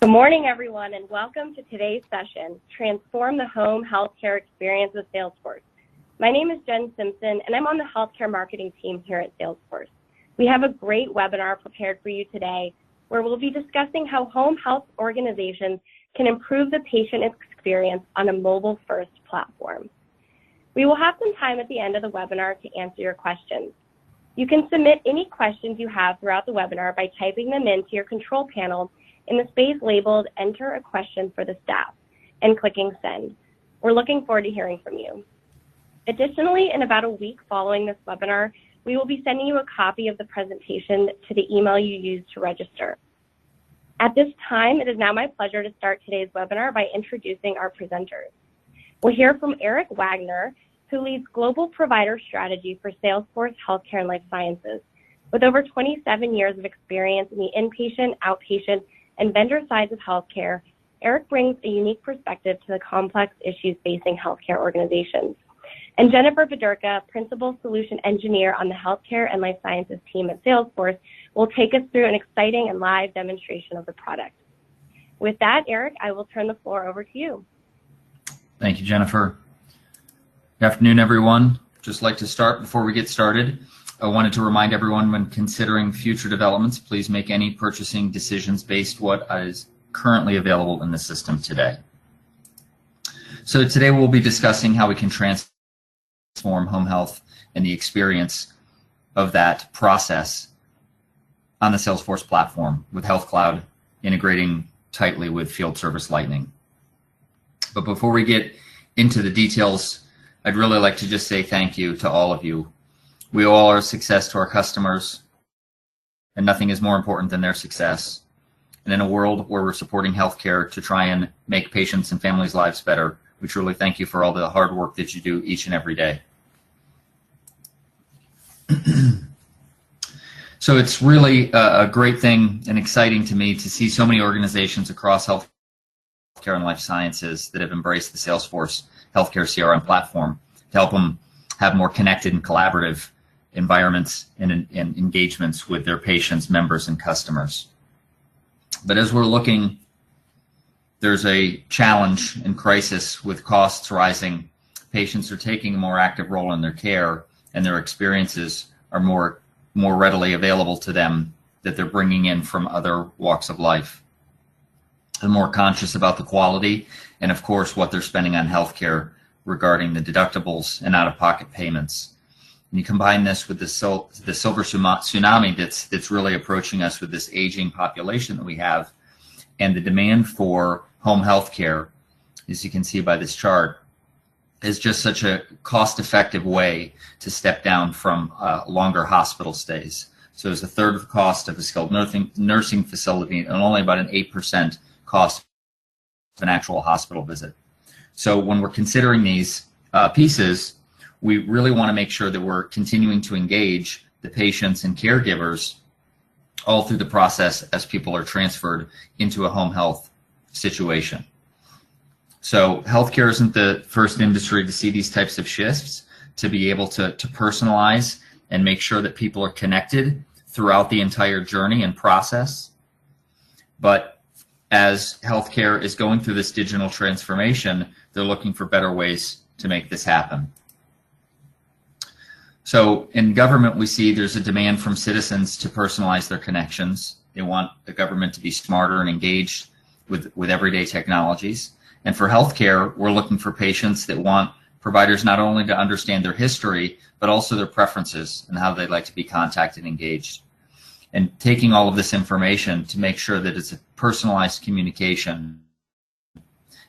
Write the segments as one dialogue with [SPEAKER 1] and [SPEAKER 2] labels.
[SPEAKER 1] Good morning, everyone, and welcome to today's session, Transform the Home Healthcare Experience with Salesforce. My name is Jen Simpson, and I'm on the healthcare marketing team here at Salesforce. We have a great webinar prepared for you today where we'll be discussing how home health organizations can improve the patient experience on a mobile-first platform. We will have some time at the end of the webinar to answer your questions. You can submit any questions you have throughout the webinar by typing them into your control panel in the space labeled Enter a Question for the Staff and clicking Send. We're looking forward to hearing from you. Additionally, in about a week following this webinar, we will be sending you a copy of the presentation to the email you used to register. At this time, it is now my pleasure to start today's webinar by introducing our presenters. We'll hear from Eric Wagner, who leads Global Provider Strategy for Salesforce Healthcare and Life Sciences. With over 27 years of experience in the inpatient, outpatient, and vendor sides of healthcare, Eric brings a unique perspective to the complex issues facing healthcare organizations. And Jennifer Bedurka, Principal Solution Engineer on the Healthcare and Life Sciences team at Salesforce, will take us through an exciting and live demonstration of the product. With that, Eric, I will turn the floor over to you.
[SPEAKER 2] Thank you, Jennifer. Good afternoon, everyone. Just like to start before we get started. I wanted to remind everyone when considering future developments, please make any purchasing decisions based what is currently available in the system today. So today we'll be discussing how we can transform home health and the experience of that process on the Salesforce platform with Health Cloud integrating tightly with Field Service Lightning. But before we get into the details, I'd really like to just say thank you to all of you. We owe all our success to our customers, and nothing is more important than their success. And in a world where we're supporting healthcare to try and make patients' and families' lives better, we truly thank you for all the hard work that you do each and every day. So it's really a great thing and exciting to me to see so many organizations across healthcare and life sciences that have embraced the Salesforce Healthcare CRM platform to help them have more connected and collaborative environments and engagements with their patients, members, and customers. But as we're looking, there's a challenge and crisis with costs rising. Patients are taking a more active role in their care, and their experiences are more readily available to them that they're bringing in from other walks of life. They're more conscious about the quality and, of course, what they're spending on healthcare regarding the deductibles and out-of-pocket payments. And you combine this with the silver tsunami that's really approaching us with this aging population that we have, and the demand for home health care, as you can see by this chart, is just such a cost-effective way to step down from longer hospital stays. So it's a third of the cost of a skilled nursing facility and only about an 8% cost of an actual hospital visit. So when we're considering these pieces, we really want to make sure that we're continuing to engage the patients and caregivers all through the process as people are transferred into a home health situation. So healthcare isn't the first industry to see these types of shifts, to be able to personalize and make sure that people are connected throughout the entire journey and process. But as healthcare is going through this digital transformation, they're looking for better ways to make this happen. So in government, we see there's a demand from citizens to personalize their connections. They want the government to be smarter and engaged with everyday technologies. And for healthcare, we're looking for patients that want providers not only to understand their history, but also their preferences and how they'd like to be contacted and engaged. And taking all of this information to make sure that it's a personalized communication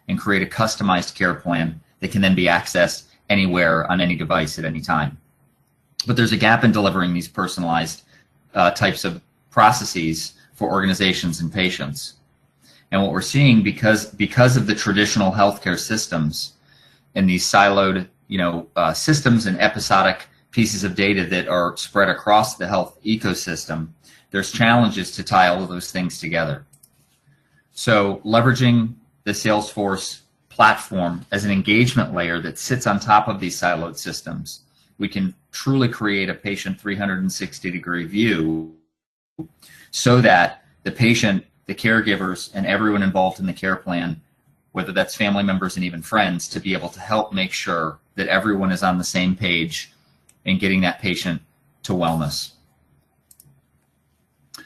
[SPEAKER 2] and create a customized care plan that can then be accessed anywhere on any device at any time. But there's a gap in delivering these personalized types of processes for organizations and patients. And what we're seeing, because of the traditional healthcare systems and these siloed systems and episodic pieces of data that are spread across the health ecosystem, there's challenges to tie all of those things together. So leveraging the Salesforce platform as an engagement layer that sits on top of these siloed systems, we can truly create a patient 360-degree view so that the patient the caregivers, and everyone involved in the care plan, whether that's family members and even friends, to be able to help make sure that everyone is on the same page in getting that patient to wellness.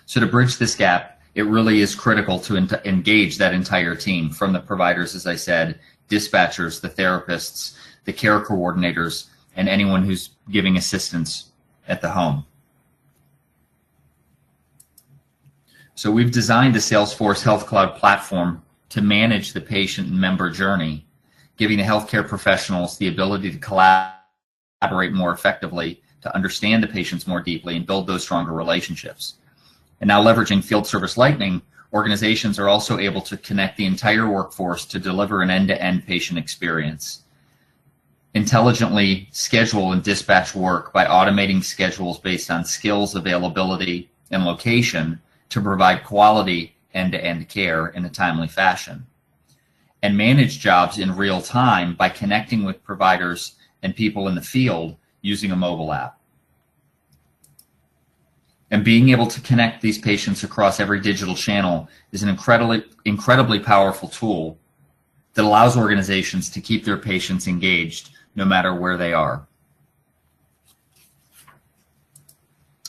[SPEAKER 2] So to bridge this gap, it really is critical to engage that entire team, from the providers, as I said, dispatchers, the therapists, the care coordinators, and anyone who's giving assistance at the home. So we've designed the Salesforce Health Cloud platform to manage the patient and member journey, giving the healthcare professionals the ability to collaborate more effectively, to understand the patients more deeply, and build those stronger relationships. And now, leveraging Field Service Lightning, organizations are also able to connect the entire workforce to deliver an end-to-end patient experience. Intelligently schedule and dispatch work by automating schedules based on skills, availability, and location to provide quality end-to-end care in a timely fashion. And manage jobs in real time by connecting with providers and people in the field using a mobile app. And being able to connect these patients across every digital channel is an incredibly powerful tool that allows organizations to keep their patients engaged no matter where they are.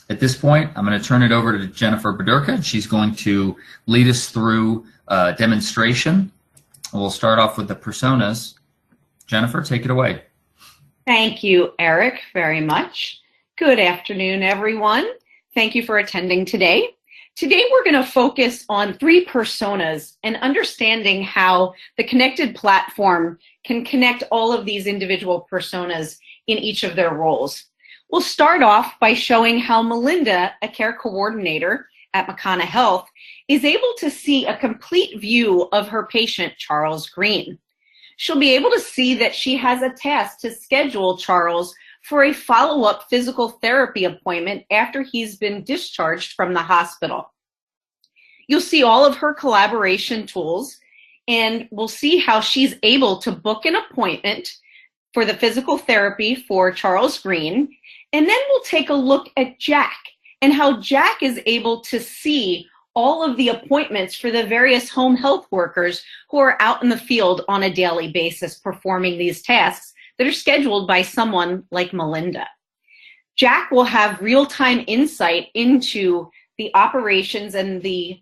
[SPEAKER 2] At this point, I'm going to turn it over to Jennifer Bedurka. She's going to lead us through a demonstration. We'll start off with the personas. Jennifer, take it away.
[SPEAKER 3] Thank you, Eric, very much. Good afternoon, everyone. Thank you for attending today. Today, we're going to focus on 3 personas and understanding how the connected platform can connect all of these individual personas in each of their roles. We'll start off by showing how Melinda, a care coordinator at McConna Health, is able to see a complete view of her patient, Charles Green. She'll be able to see that she has a task to schedule Charles for a follow-up physical therapy appointment after he's been discharged from the hospital. You'll see all of her collaboration tools, and we'll see how she's able to book an appointment for the physical therapy for Charles Green. And then we'll take a look at Jack and how Jack is able to see all of the appointments for the various home health workers who are out in the field on a daily basis performing these tasks that are scheduled by someone like Melinda. Jack will have real-time insight into the operations and the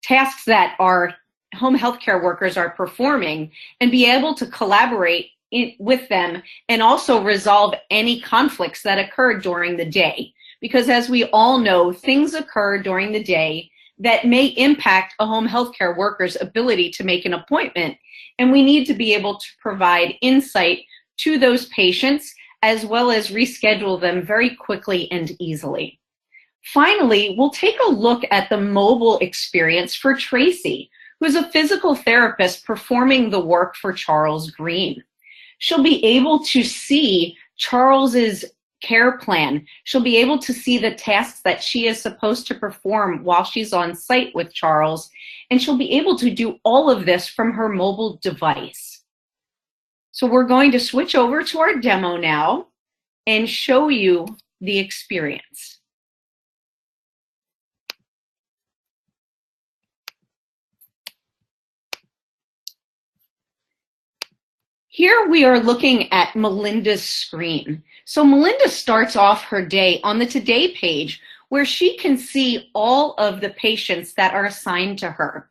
[SPEAKER 3] tasks that our home health care workers are performing and be able to collaborate with them and also resolve any conflicts that occur during the day. Because as we all know, things occur during the day that may impact a home health care worker's ability to make an appointment. And we need to be able to provide insight to those patients as well as reschedule them very quickly and easily. Finally, we'll take a look at the mobile experience for Tracy, who is a physical therapist performing the work for Charles Green. She'll be able to see Charles's care plan. She'll be able to see the tasks that she is supposed to perform while she's on site with Charles, and she'll be able to do all of this from her mobile device. So we're going to switch over to our demo now and show you the experience. Here we are looking at Melinda's screen. So Melinda starts off her day on the Today page where she can see all of the patients that are assigned to her.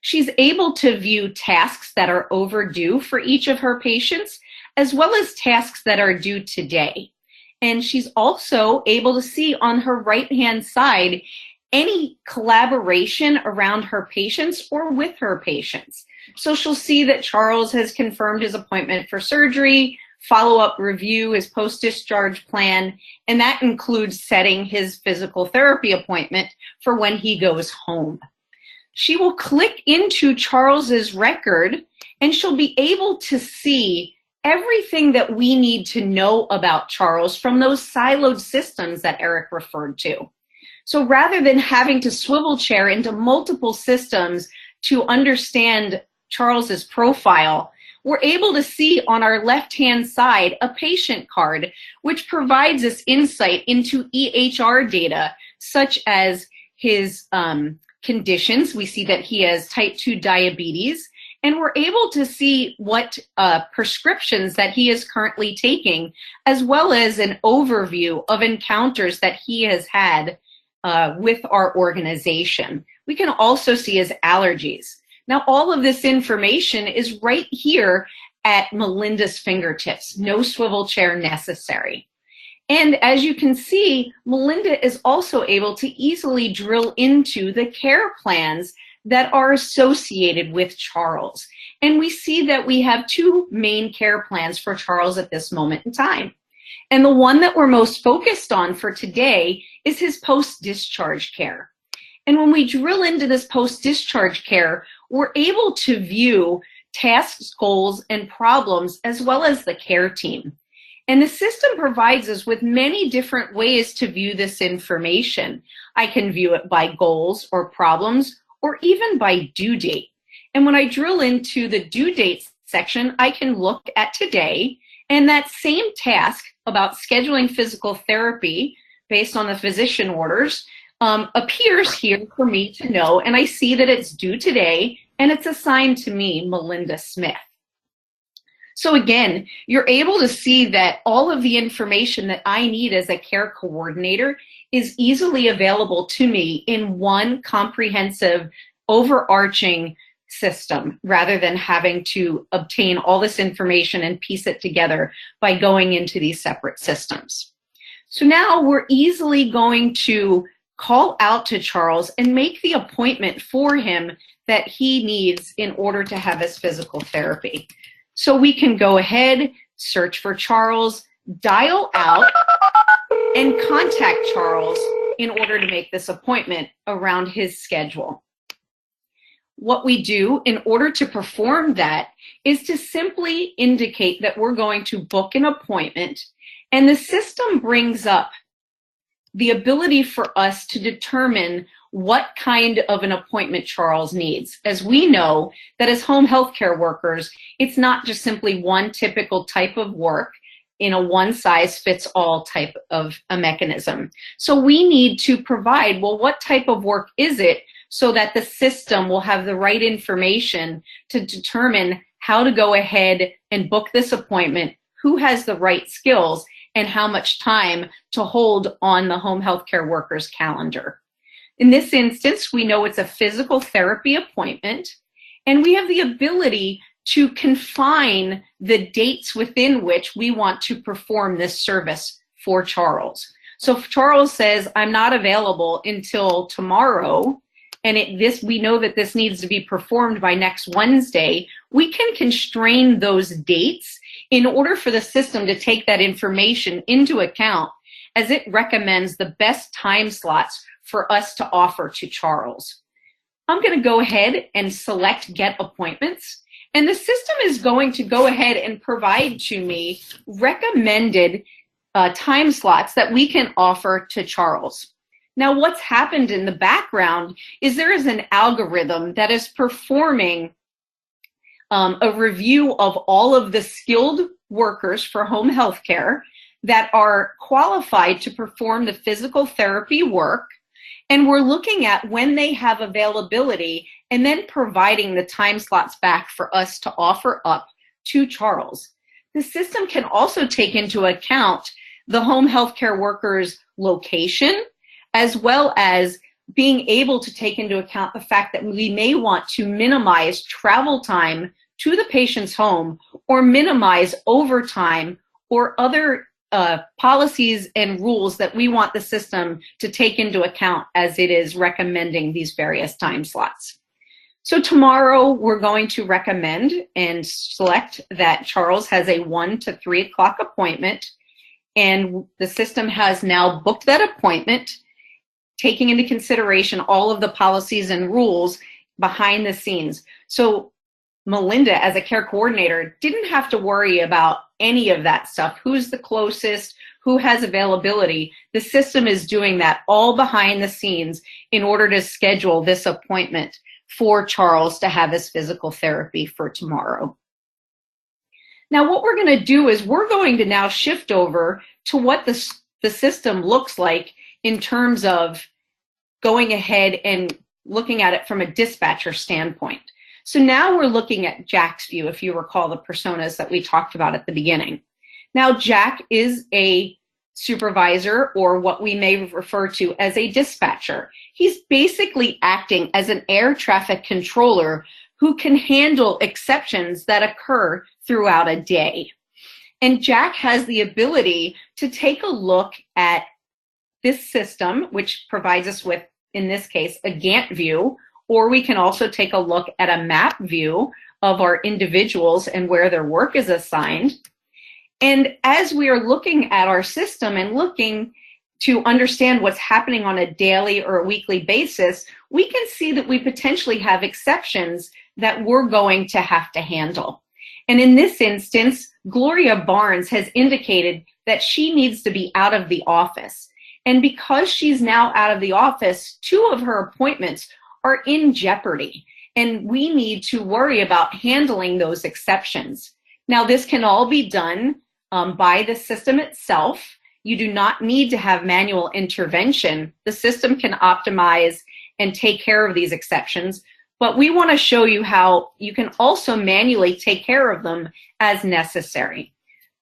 [SPEAKER 3] She's able to view tasks that are overdue for each of her patients, as well as tasks that are due today. And she's also able to see on her right-hand side any collaboration around her patients or with her patients. So she'll see that Charles has confirmed his appointment for surgery, follow-up review, his post-discharge plan, and that includes setting his physical therapy appointment for when he goes home. She will click into Charles's record and she'll be able to see everything that we need to know about Charles from those siloed systems that Eric referred to. So rather than having to swivel chair into multiple systems to understand Charles's profile, we're able to see on our left-hand side a patient card, which provides us insight into EHR data, such as his conditions. We see that he has type 2 diabetes, and we're able to see what prescriptions that he is currently taking, as well as an overview of encounters that he has had with our organization. We can also see his allergies. Now, all of this information is right here at Melinda's fingertips. No swivel chair necessary. And as you can see, Melinda is also able to easily drill into the care plans that are associated with Charles. And we see that we have two main care plans for Charles at this moment in time. And the one that we're most focused on for today is his post-discharge care. And when we drill into this post-discharge care, we're able to view tasks, goals, and problems, as well as the care team. And the system provides us with many different ways to view this information. I can view it by goals or problems, or even by due date. And when I drill into the due dates section, I can look at today, and that same task about scheduling physical therapy based on the physician orders appears here for me to know, and I see that it's due today, and it's assigned to me, Melinda Smith. So again, you're able to see that all of the information that I need as a care coordinator is easily available to me in one comprehensive, overarching system, rather than having to obtain all this information and piece it together by going into these separate systems. So now we're easily going to call out to Charles and make the appointment for him that he needs in order to have his physical therapy. So we can go ahead, search for Charles, dial out, and contact Charles in order to make this appointment around his schedule. What we do in order to perform that is to simply indicate that we're going to book an appointment, and the system brings up the ability for us to determine what kind of an appointment Charles needs. As we know that as home health care workers, it's not just simply one typical type of work in a one-size-fits-all type of a mechanism. So we need to provide, well, what type of work is it, so that the system will have the right information to determine how to go ahead and book this appointment, who has the right skills, and how much time to hold on the home health care worker's calendar. In this instance, we know it's a physical therapy appointment, and we have the ability to confine the dates within which we want to perform this service for Charles. So if Charles says, I'm not available until tomorrow, and we know that this needs to be performed by next Wednesday, we can constrain those dates in order for the system to take that information into account as it recommends the best time slots for us to offer to Charles. I'm going to go ahead and select Get Appointments, and the system is going to go ahead and provide to me recommended time slots that we can offer to Charles. Now, what's happened in the background is there is an algorithm that is performing a review of all of the skilled workers for home health care that are qualified to perform the physical therapy work. And we're looking at when they have availability and then providing the time slots back for us to offer up to Charles. The system can also take into account the home health care worker's location, as well as being able to take into account the fact that we may want to minimize travel time to the patient's home or minimize overtime or other policies and rules that we want the system to take into account as it is recommending these various time slots. So tomorrow we're going to recommend and select that Charles has a 1 to 3 o'clock appointment, and the system has now booked that appointment, taking into consideration all of the policies and rules behind the scenes. So Melinda, as a care coordinator, didn't have to worry about any of that stuff. Who's the closest? Who has availability? The system is doing that all behind the scenes in order to schedule this appointment for Charles to have his physical therapy for tomorrow. Now, what we're going to do is we're going to now shift over to what the system looks like in terms of going ahead and looking at it from a dispatcher standpoint. So now we're looking at Jack's view, if you recall the personas that we talked about at the beginning. Now, Jack is a supervisor, or what we may refer to as a dispatcher. He's basically acting as an air traffic controller who can handle exceptions that occur throughout a day. And Jack has the ability to take a look at this system, which provides us with, in this case, a Gantt view, or we can also take a look at a map view of our individuals and where their work is assigned. And as we are looking at our system and looking to understand what's happening on a daily or a weekly basis, we can see that we potentially have exceptions that we're going to have to handle. And in this instance, Gloria Barnes has indicated that she needs to be out of the office. And because she's now out of the office, 2 of her appointments are in jeopardy. And we need to worry about handling those exceptions. Now, this can all be done by the system itself. You do not need to have manual intervention. The system can optimize and take care of these exceptions, but we want to show you how you can also manually take care of them as necessary.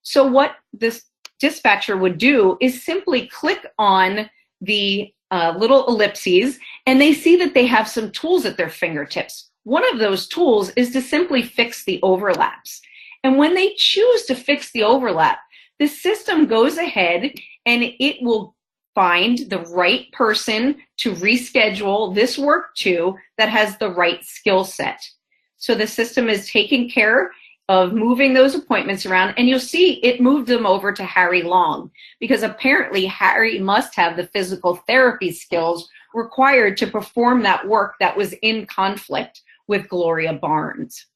[SPEAKER 3] So what this dispatcher would do is simply click on the little ellipses, and they see that they have some tools at their fingertips. One of those tools is to simply fix the overlaps. And when they choose to fix the overlap, the system goes ahead and it will find the right person to reschedule this work to that has the right skill set. So the system is taking care of moving those appointments around, and you'll see it moved them over to Harry Long, because apparently Harry must have the physical therapy skills required to perform that work that was in conflict with Gloria Barnes.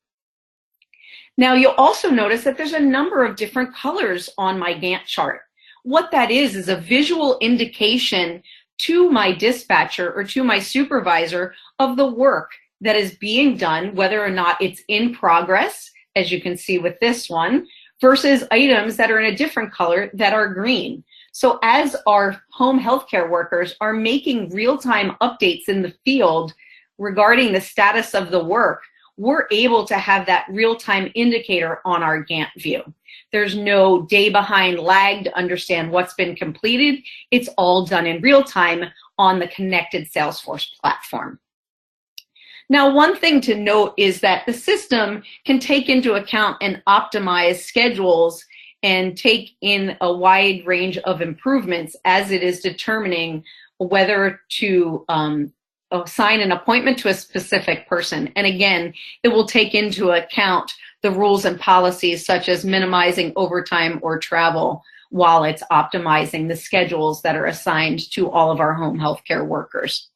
[SPEAKER 3] Now, you'll also notice that there's a number of different colors on my Gantt chart. What that is a visual indication to my dispatcher or to my supervisor of the work that is being done, whether or not it's in progress, as you can see with this one, versus items that are in a different color that are green. So as our home healthcare workers are making real-time updates in the field regarding the status of the work, we're able to have that real-time indicator on our Gantt view. There's no day behind lag to understand what's been completed. It's all done in real time on the connected Salesforce platform. Now, one thing to note is that the system can take into account and optimize schedules and take in a wide range of improvements as it is determining whether to assign an appointment to a specific person. And again, it will take into account the rules and policies such as minimizing overtime or travel while it's optimizing the schedules that are assigned to all of our home healthcare workers.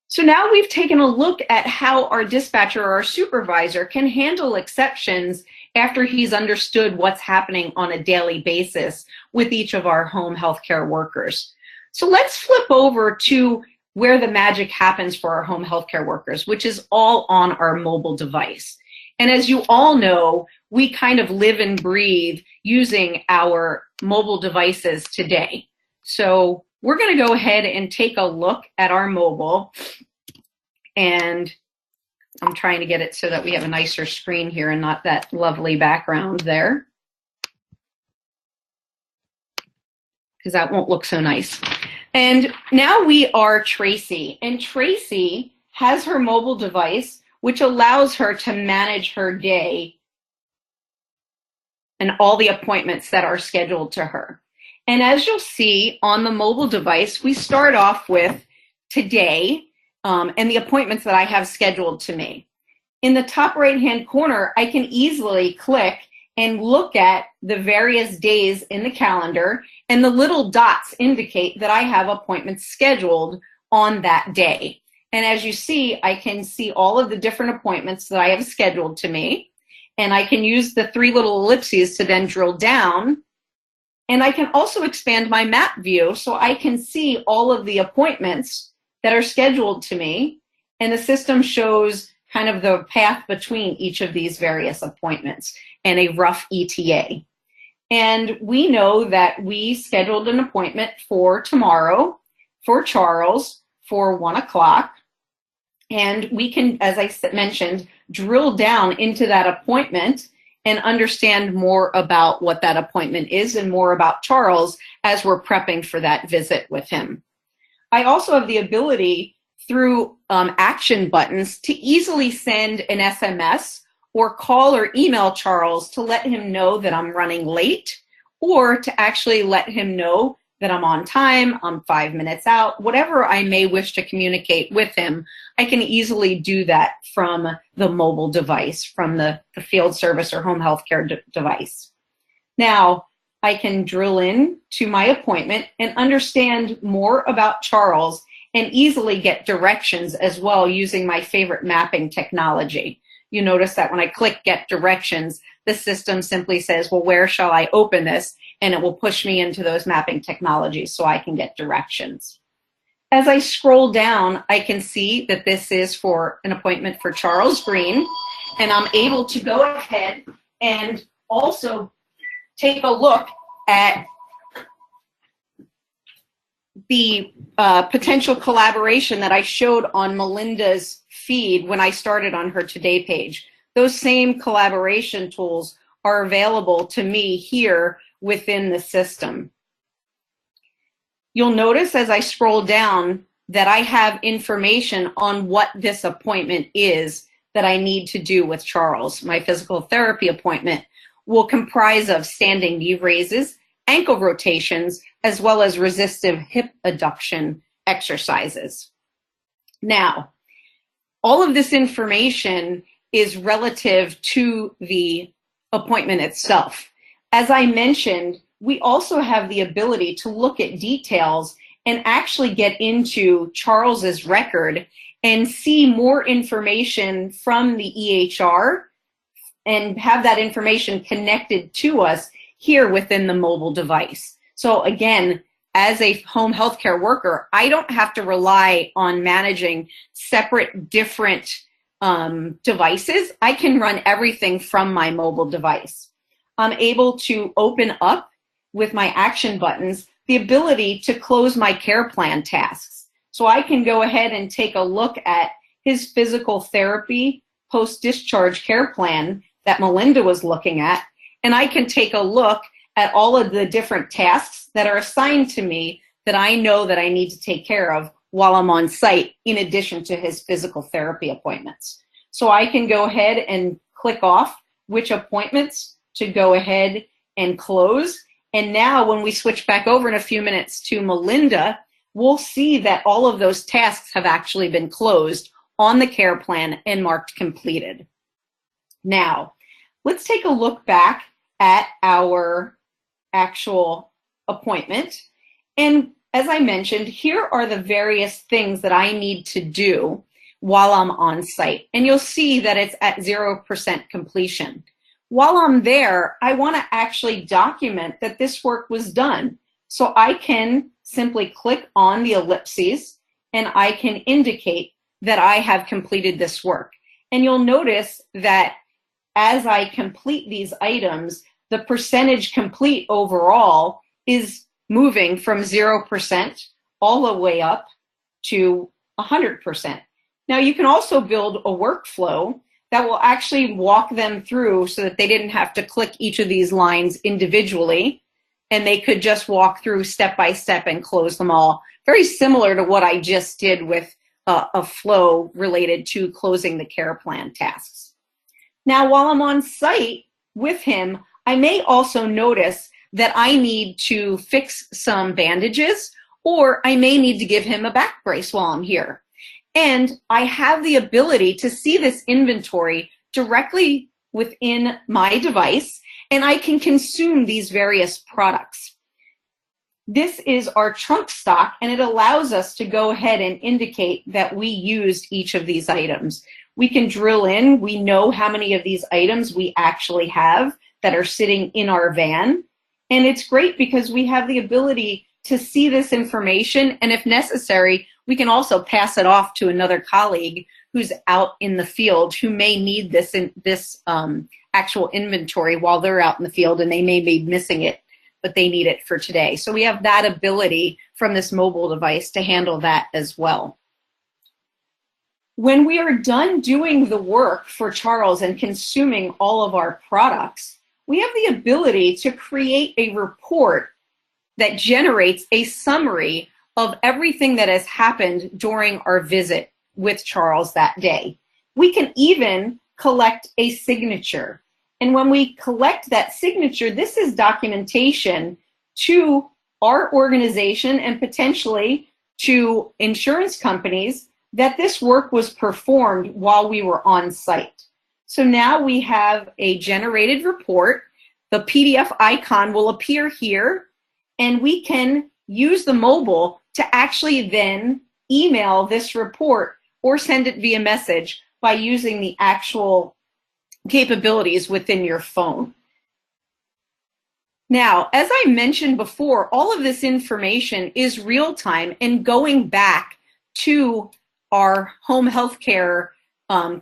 [SPEAKER 3] So now we've taken a look at how our dispatcher or our supervisor can handle exceptions after he's understood what's happening on a daily basis with each of our home healthcare workers. So let's flip over to where the magic happens for our home healthcare workers, which is all on our mobile device. And as you all know, we kind of live and breathe using our mobile devices today. So we're going to go ahead and take a look at our mobile. And I'm trying to get it so that we have a nicer screen here and not that lovely background there, because that won't look so nice. And now we are Tracy, and Tracy has her mobile device, which allows her to manage her day and all the appointments that are scheduled to her. And as you'll see on the mobile device, we start off with today and the appointments that I have scheduled to me. In the top right-hand corner, I can easily click and look at the various days in the calendar, and the little dots indicate that I have appointments scheduled on that day. And as you see, I can see all of the different appointments that I have scheduled to me, and I can use the 3 little ellipses to then drill down. And I can also expand my map view so I can see all of the appointments that are scheduled to me, and the system shows kind of the path between each of these various appointments and a rough ETA. And we know that we scheduled an appointment for tomorrow for Charles for 1 o'clock. And we can, as I mentioned, drill down into that appointment and understand more about what that appointment is and more about Charles as we're prepping for that visit with him. I also have the ability through action buttons to easily send an SMS or call or email Charles to let him know that I'm running late, or to actually let him know that I'm on time, I'm 5 minutes out, whatever I may wish to communicate with him. I can easily do that from the mobile device, from the field service or home healthcare device. Now, I can drill in to my appointment and understand more about Charles and easily get directions as well using my favorite mapping technology. You notice that when I click Get Directions, the system simply says, well, where shall I open this? And it will push me into those mapping technologies so I can get directions. As I scroll down, I can see that this is for an appointment for Charles Green, and I'm able to go ahead and also take a look at the potential collaboration that I showed on Melinda's feed when I started on her Today page. Those same collaboration tools are available to me here within the system. You'll notice as I scroll down that I have information on what this appointment is that I need to do with Charles. My physical therapy appointment will comprise of standing knee raises, ankle rotations, as well as resistive hip adduction exercises. Now, all of this information is relative to the appointment itself. As I mentioned, we also have the ability to look at details and actually get into Charles's record and see more information from the EHR and have that information connected to us here within the mobile device. So again, as a home healthcare worker, I don't have to rely on managing separate different devices. I can run everything from my mobile device. I'm able to open up with my action buttons the ability to close my care plan tasks. So I can go ahead and take a look at his physical therapy post-discharge care plan that Melinda was looking at, and I can take a look at all of the different tasks that are assigned to me that I know that I need to take care of while I'm on site, in addition to his physical therapy appointments. So I can go ahead and click off which appointments to go ahead and close. And now when we switch back over in a few minutes to Melinda, we'll see that all of those tasks have actually been closed on the care plan and marked completed. Now, let's take a look back at our actual appointment. And as I mentioned, here are the various things that I need to do while I'm on site. And you'll see that it's at 0% completion. While I'm there, I want to actually document that this work was done. So I can simply click on the ellipses and I can indicate that I have completed this work. And you'll notice that as I complete these items, the percentage complete overall is moving from 0% all the way up to 100%. Now you can also build a workflow that will actually walk them through so that they didn't have to click each of these lines individually, and they could just walk through step by step and close them all. Very similar to what I just did with a flow related to closing the care plan tasks. Now, while I'm on site with him, I may also notice that I need to fix some bandages, or I may need to give him a back brace while I'm here. And I have the ability to see this inventory directly within my device, and I can consume these various products. This is our trunk stock, and it allows us to go ahead and indicate that we used each of these items. We can drill in. We know how many of these items we actually have that are sitting in our van. And it's great because we have the ability to see this information, and if necessary, we can also pass it off to another colleague who's out in the field who may need this actual inventory while they're out in the field, and they may be missing it, but they need it for today. So we have that ability from this mobile device to handle that as well. When we are done doing the work for Charles and consuming all of our products, we have the ability to create a report that generates a summary of everything that has happened during our visit with Charles that day. We can even collect a signature. And when we collect that signature, this is documentation to our organization and potentially to insurance companies that this work was performed while we were on site. So now we have a generated report. The PDF icon will appear here, and we can use the mobile to actually then email this report or send it via message by using the actual capabilities within your phone. Now, as I mentioned before, all of this information is real time and going back to our home healthcare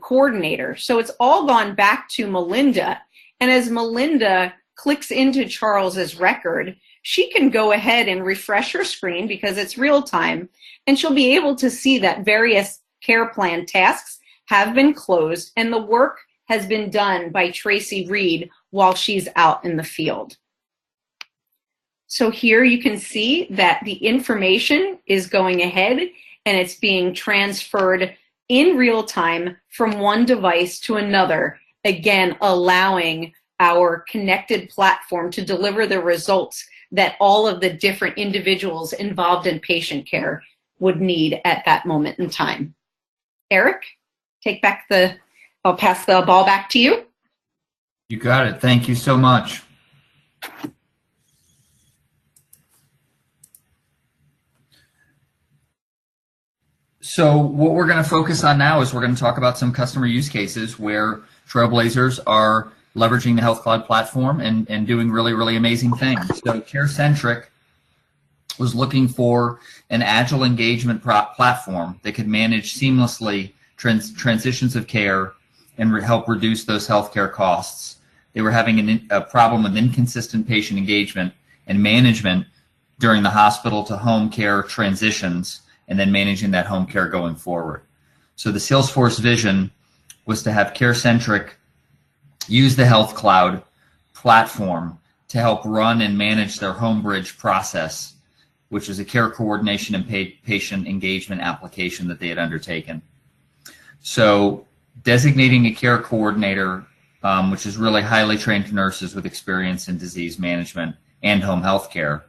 [SPEAKER 3] coordinator. So it's all gone back to Melinda. And as Melinda clicks into Charles's record, she can go ahead and refresh her screen because it's real time, and she'll be able to see that various care plan tasks have been closed and the work has been done by Tracy Reed while she's out in the field. So here you can see that the information is going ahead and it's being transferred in real time from one device to another, again, allowing our connected platform to deliver the results that all of the different individuals involved in patient care would need at that moment in time. Eric, I'll pass the ball back to you.
[SPEAKER 2] You got it. Thank you so much. So what we're going to focus on now is we're going to talk about some customer use cases where Trailblazers are leveraging the Health Cloud platform and doing really, really amazing things. So CareCentric was looking for an agile engagement platform that could manage seamlessly transitions of care and help reduce those healthcare costs. They were having a problem with inconsistent patient engagement and management during the hospital to home care transitions, and then managing that home care going forward. So the Salesforce vision was to have CareCentric use the Health Cloud platform to help run and manage their HomeBridge process, which is a care coordination and patient engagement application that they had undertaken. So designating a care coordinator, which is really highly trained nurses with experience in disease management and home health care,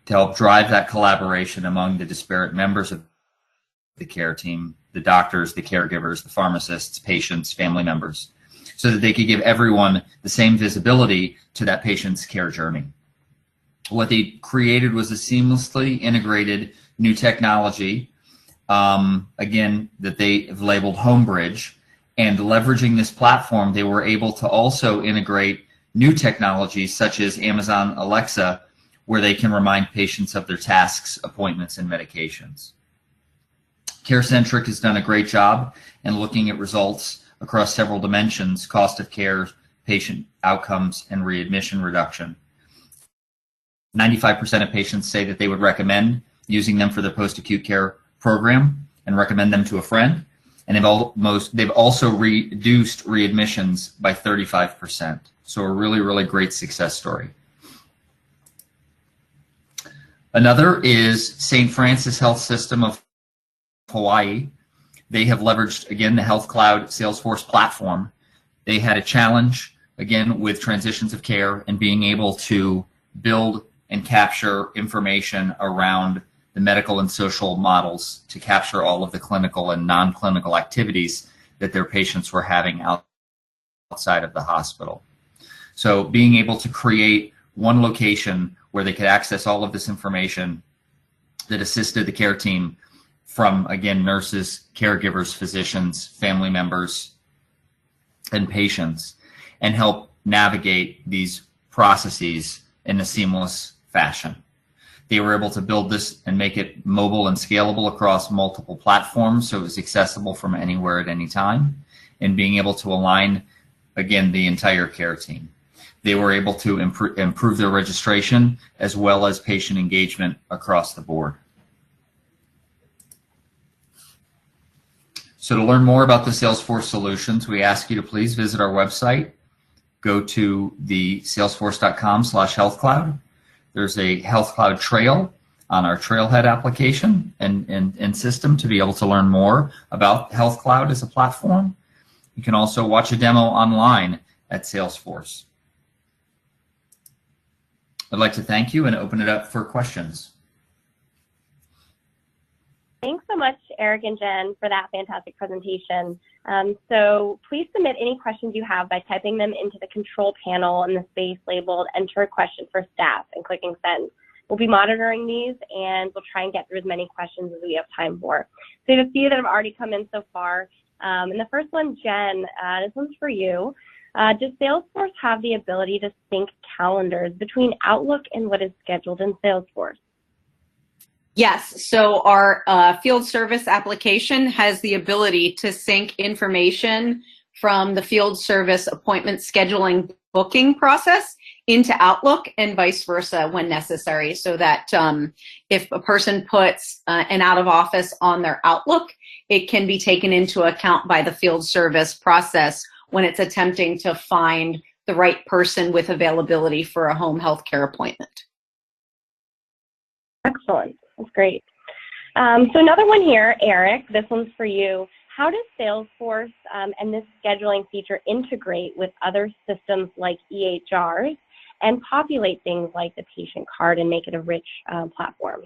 [SPEAKER 2] to help drive that collaboration among the disparate members of the care team, the doctors, the caregivers, the pharmacists, patients, family members, so that they could give everyone the same visibility to that patient's care journey. What they created was a seamlessly integrated new technology, again, that they have labeled HomeBridge, and leveraging this platform, they were able to also integrate new technologies such as Amazon Alexa, where they can remind patients of their tasks, appointments, and medications. CareCentric has done a great job in looking at results across several dimensions: cost of care, patient outcomes, and readmission reduction. 95% of patients say that they would recommend using them for their post-acute care program and recommend them to a friend. And they've also reduced readmissions by 35%. So a really, really great success story. Another is St. Francis Health System of Hawaii. They have leveraged, again, the Health Cloud Salesforce platform. They had a challenge, again, with transitions of care and being able to build and capture information around the medical and social models to capture all of the clinical and non-clinical activities that their patients were having outside of the hospital. So being able to create one location where they could access all of this information that assisted the care team from, again, nurses, caregivers, physicians, family members, and patients, and help navigate these processes in a seamless fashion. They were able to build this and make it mobile and scalable across multiple platforms, so it was accessible from anywhere at any time, and being able to align, again, the entire care team. They were able to improve their registration as well as patient engagement across the board. So to learn more about the Salesforce solutions, we ask you to please visit our website. Go to the salesforce.com/healthcloud. There's a Health Cloud trail on our Trailhead application and system to be able to learn more about Health Cloud as a platform. You can also watch a demo online at Salesforce. I'd like to thank you and open it up for questions.
[SPEAKER 1] Thanks so much, Eric and Jen, for that fantastic presentation. So please submit any questions you have by typing them into the control panel in the space labeled Enter a Question for Staff and clicking Send. We'll be monitoring these, and we'll try and get through as many questions as we have time for. So we have a few that have already come in so far. And the first one, Jen, this one's for you. Does Salesforce have the ability to sync calendars between Outlook and what is scheduled in Salesforce?
[SPEAKER 3] Yes, so our field service application has the ability to sync information from the field service appointment scheduling booking process into Outlook and vice versa when necessary, so that if a person puts an out of office on their Outlook, it can be taken into account by the field service process when it's attempting to find the right person with availability for a home health care appointment.
[SPEAKER 1] Excellent. That's great. So another one here, Eric, this one's for you. How does Salesforce and this scheduling feature integrate with other systems like EHRs and populate things like the patient card and make it a rich platform?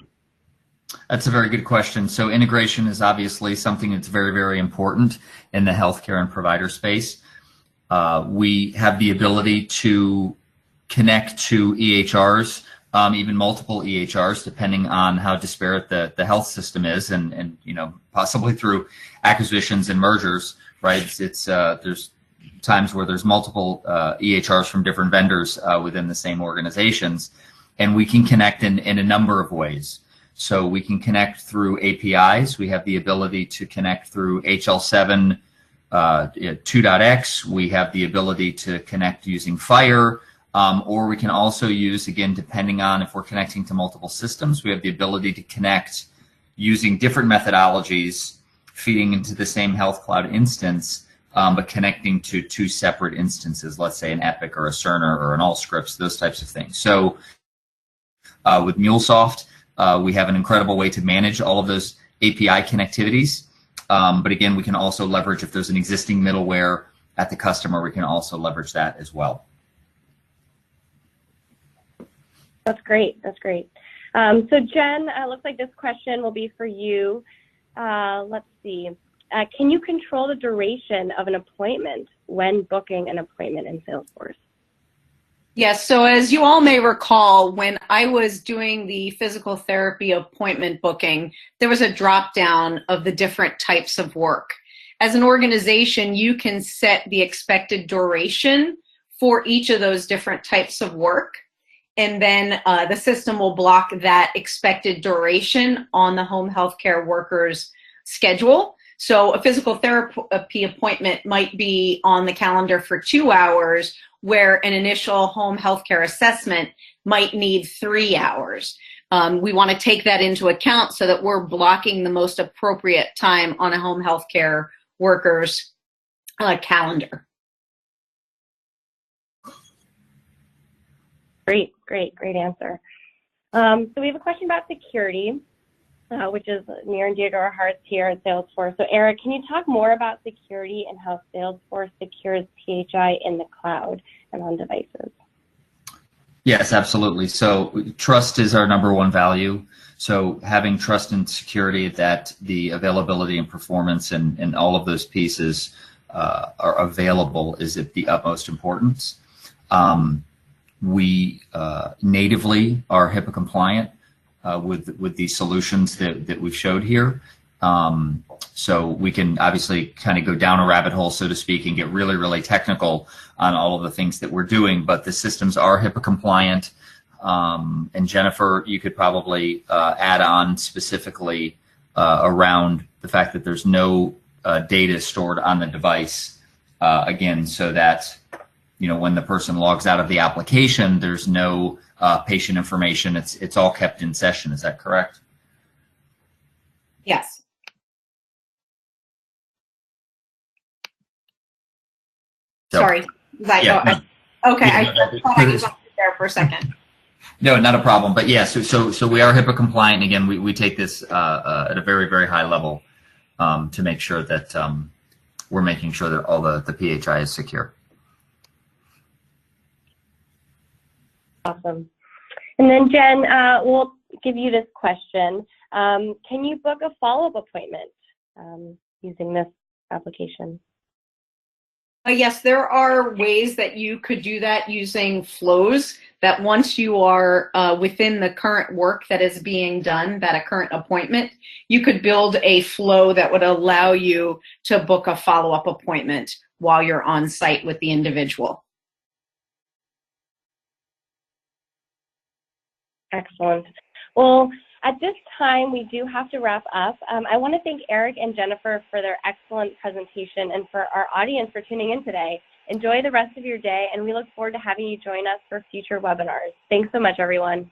[SPEAKER 2] That's a very good question. So integration is obviously something that's very, very important in the healthcare and provider space. We have the ability to connect to EHRs, even multiple EHRs, depending on how disparate the health system is, and you know, possibly through acquisitions and mergers, right? There's times where there's multiple EHRs from different vendors within the same organizations, and we can connect in a number of ways. So we can connect through APIs. We have the ability to connect through HL7 2.x. We have the ability to connect using Fire. Or we can also use, again, depending on if we're connecting to multiple systems, we have the ability to connect using different methodologies, feeding into the same Health Cloud instance, but connecting to two separate instances, let's say an Epic or a Cerner or an Allscripts, those types of things. So with MuleSoft, we have an incredible way to manage all of those API connectivities. But again, we can also leverage, if there's an existing middleware at the customer, we can also leverage that as well.
[SPEAKER 1] That's great. That's great. So Jen, looks like this question will be for you. Let's see. Can you control the duration of an appointment when booking an appointment in Salesforce?
[SPEAKER 3] Yes, so as you all may recall, when I was doing the physical therapy appointment booking, there was a drop down of the different types of work. As an organization, you can set the expected duration for each of those different types of work, and then the system will block that expected duration on the home healthcare worker's schedule. So a physical therapy appointment might be on the calendar for 2 hours, where an initial home healthcare assessment might need 3 hours. We want to take that into account so that we're blocking the most appropriate time on a home healthcare worker's calendar.
[SPEAKER 1] Great answer. So we have a question about security, which is near and dear to our hearts here at Salesforce. So Eric, can you talk more about security and how Salesforce secures PHI in the cloud and on devices?
[SPEAKER 2] Yes, absolutely. So trust is our number one value. So having trust and security that the availability and performance and all of those pieces are available is at the utmost importance. We natively are HIPAA compliant with the solutions that we've showed here. So we can obviously kind of go down a rabbit hole, so to speak, and get really, really technical on all of the things that we're doing, but the systems are HIPAA compliant. And Jennifer, you could probably add on specifically around the fact that there's no data stored on the device, again, so that when the person logs out of the application, there's no patient information. It's all kept in session. Is that correct?
[SPEAKER 3] Yes. Sorry.
[SPEAKER 2] Yeah,
[SPEAKER 3] okay,
[SPEAKER 2] yeah,
[SPEAKER 3] I
[SPEAKER 2] no,
[SPEAKER 3] thought I was on there for a second.
[SPEAKER 2] no, not a problem. But yeah, so we are HIPAA compliant. Again, we take this at a very, very high level to make sure that we're making sure that all the PHI is secure.
[SPEAKER 1] Awesome. And then Jen, we'll give you this question. Can you book a follow-up appointment using this application?
[SPEAKER 3] Yes, there are ways that you could do that using flows, that once you are within the current work that is being done, that a current appointment, you could build a flow that would allow you to book a follow-up appointment while you're on site with the individual.
[SPEAKER 1] Excellent. Well, at this time, we do have to wrap up. I want to thank Eric and Jennifer for their excellent presentation and for our audience for tuning in today. Enjoy the rest of your day, and we look forward to having you join us for future webinars. Thanks so much, everyone.